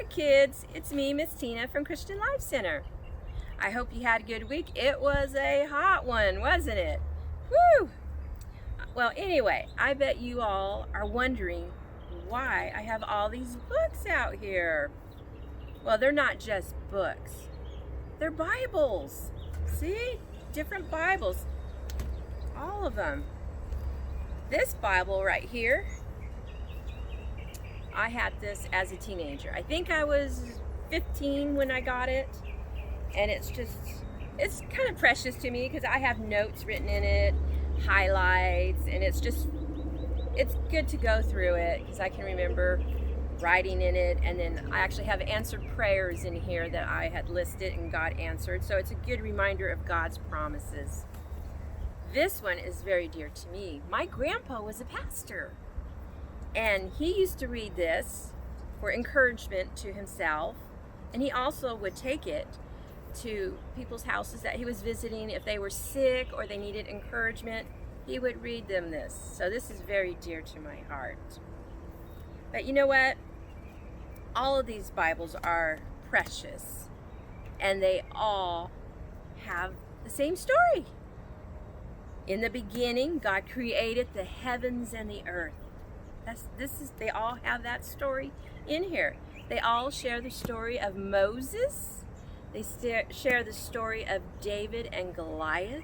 kids, it's me, Miss Tina from Christian Life Center. I hope you had a good week. It was a hot one, wasn't it? Woo! Well, anyway, I bet you all are wondering why I have all these books out here. Well, they're not just books. They're Bibles. See? Different Bibles. All of them. This Bible right here, I had this as a teenager. I think I was 15 when I got it. And it's kind of precious to me because I have notes written in it, highlights, and it's good to go through it because I can remember writing in it. And then I actually have answered prayers in here that I had listed and God answered. So it's a good reminder of God's promises. This one is very dear to me. My grandpa was a pastor. And he used to read this for encouragement to himself. And he also would take it to people's houses that he was visiting. If they were sick or they needed encouragement, he would read them this. So this is very dear to my heart. But you know what? All of these Bibles are precious. And they all have the same story. In the beginning, God created the heavens and the earth. They all have that story in here. They all share the story of Moses. They share the story of David and Goliath,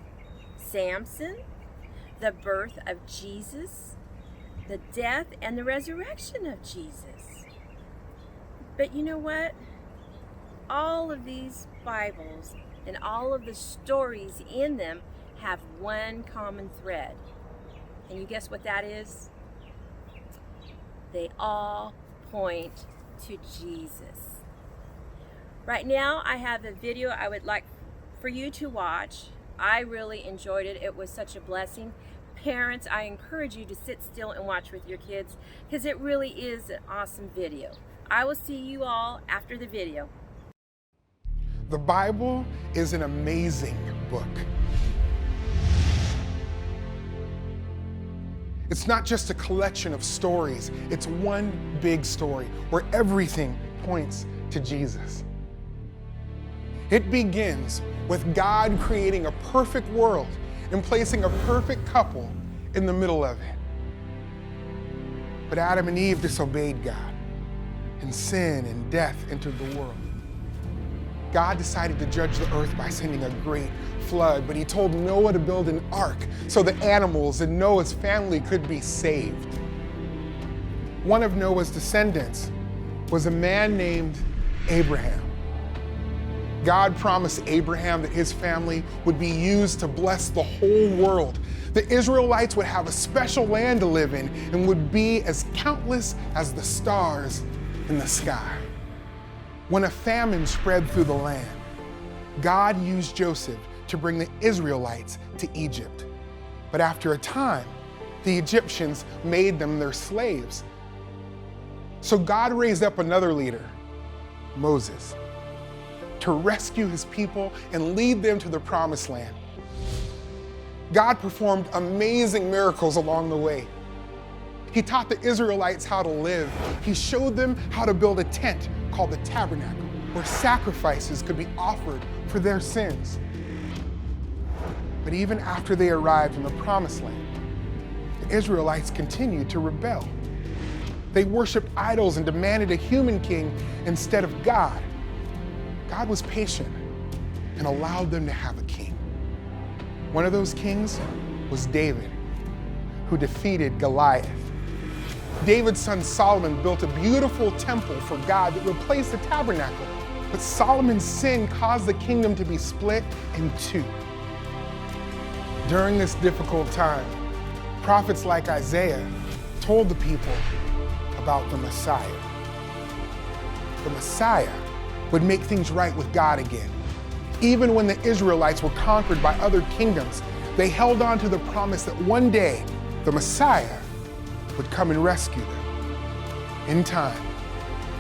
Samson, the birth of Jesus, the death and the resurrection of Jesus. But you know what? All of these Bibles and all of the stories in them have one common thread. Can you guess what that is? They all point to Jesus. Right now, I have a video I would like for you to watch. I really enjoyed it. It was such a blessing. Parents, I encourage you to sit still and watch with your kids because it really is an awesome video. I will see you all after the video. The Bible is an amazing book. It's not just a collection of stories. It's one big story where everything points to Jesus. It begins with God creating a perfect world and placing a perfect couple in the middle of it. But Adam and Eve disobeyed God, and sin and death entered the world. God decided to judge the earth by sending a great flood, but he told Noah to build an ark so the animals and Noah's family could be saved. One of Noah's descendants was a man named Abraham. God promised Abraham that his family would be used to bless the whole world. The Israelites would have a special land to live in and would be as countless as the stars in the sky. When a famine spread through the land, God used Joseph to bring the Israelites to Egypt. But after a time, the Egyptians made them their slaves. So God raised up another leader, Moses, to rescue his people and lead them to the promised land. God performed amazing miracles along the way. He taught the Israelites how to live. He showed them how to build a tent called the tabernacle, where sacrifices could be offered for their sins. But even after they arrived in the promised land, the Israelites continued to rebel. They worshiped idols and demanded a human king instead of God. God was patient and allowed them to have a king. One of those kings was David, who defeated Goliath. David's son Solomon built a beautiful temple for God that replaced the tabernacle. But Solomon's sin caused the kingdom to be split in two. During this difficult time, prophets like Isaiah told the people about the Messiah. The Messiah would make things right with God again. Even when the Israelites were conquered by other kingdoms, they held on to the promise that one day the Messiah would come and rescue them. In time,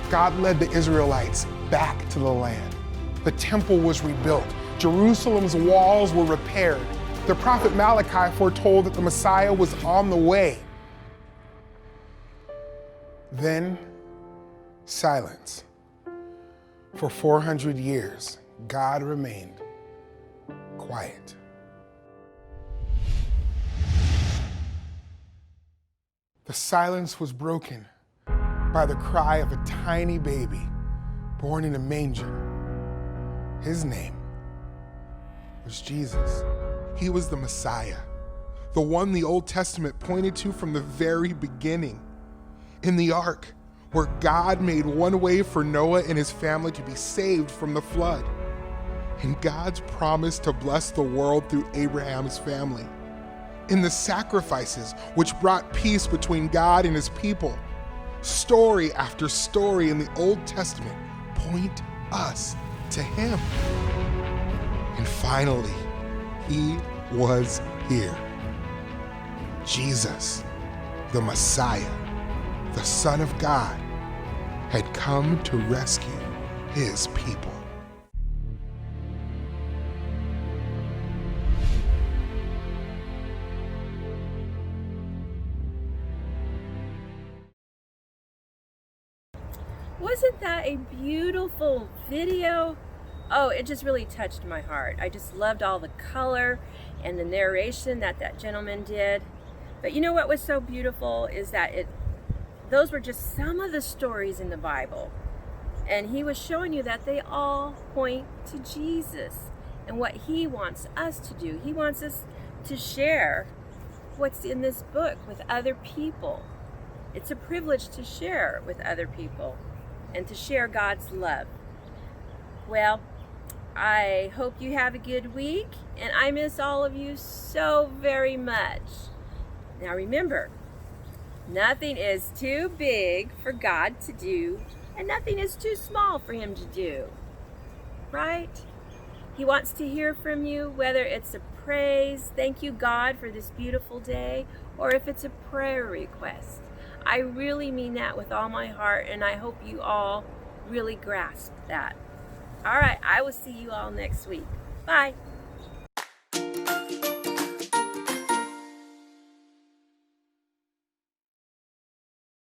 God led the Israelites back to the land. The temple was rebuilt. Jerusalem's walls were repaired. The prophet Malachi foretold that the Messiah was on the way. Then, silence. For 400 years, God remained quiet. The silence was broken by the cry of a tiny baby born in a manger. His name was Jesus. He was the Messiah, the one the Old Testament pointed to from the very beginning. In the ark, where God made one way for Noah and his family to be saved from the flood. In God's promise to bless the world through Abraham's family. In the sacrifices which brought peace between God and his people. Story after story in the Old Testament point us to him. And finally, he was here. Jesus, the Messiah, the Son of God, had come to rescue his people. Wasn't that a beautiful video? Oh, it just really touched my heart. I just loved all the color and the narration that gentleman did. But you know what was so beautiful is that those were just some of the stories in the Bible. And he was showing you that they all point to Jesus and what he wants us to do. He wants us to share what's in this book with other people. It's a privilege to share with other people and to share God's love. Well, I hope you have a good week, and I miss all of you so very much. Now remember, nothing is too big for God to do, and nothing is too small for him to do. Right? He wants to hear from you, whether it's a praise, thank you God for this beautiful day, or if it's a prayer request. I really mean that with all my heart, and I hope you all really grasp that. All right, I will see you all next week. Bye.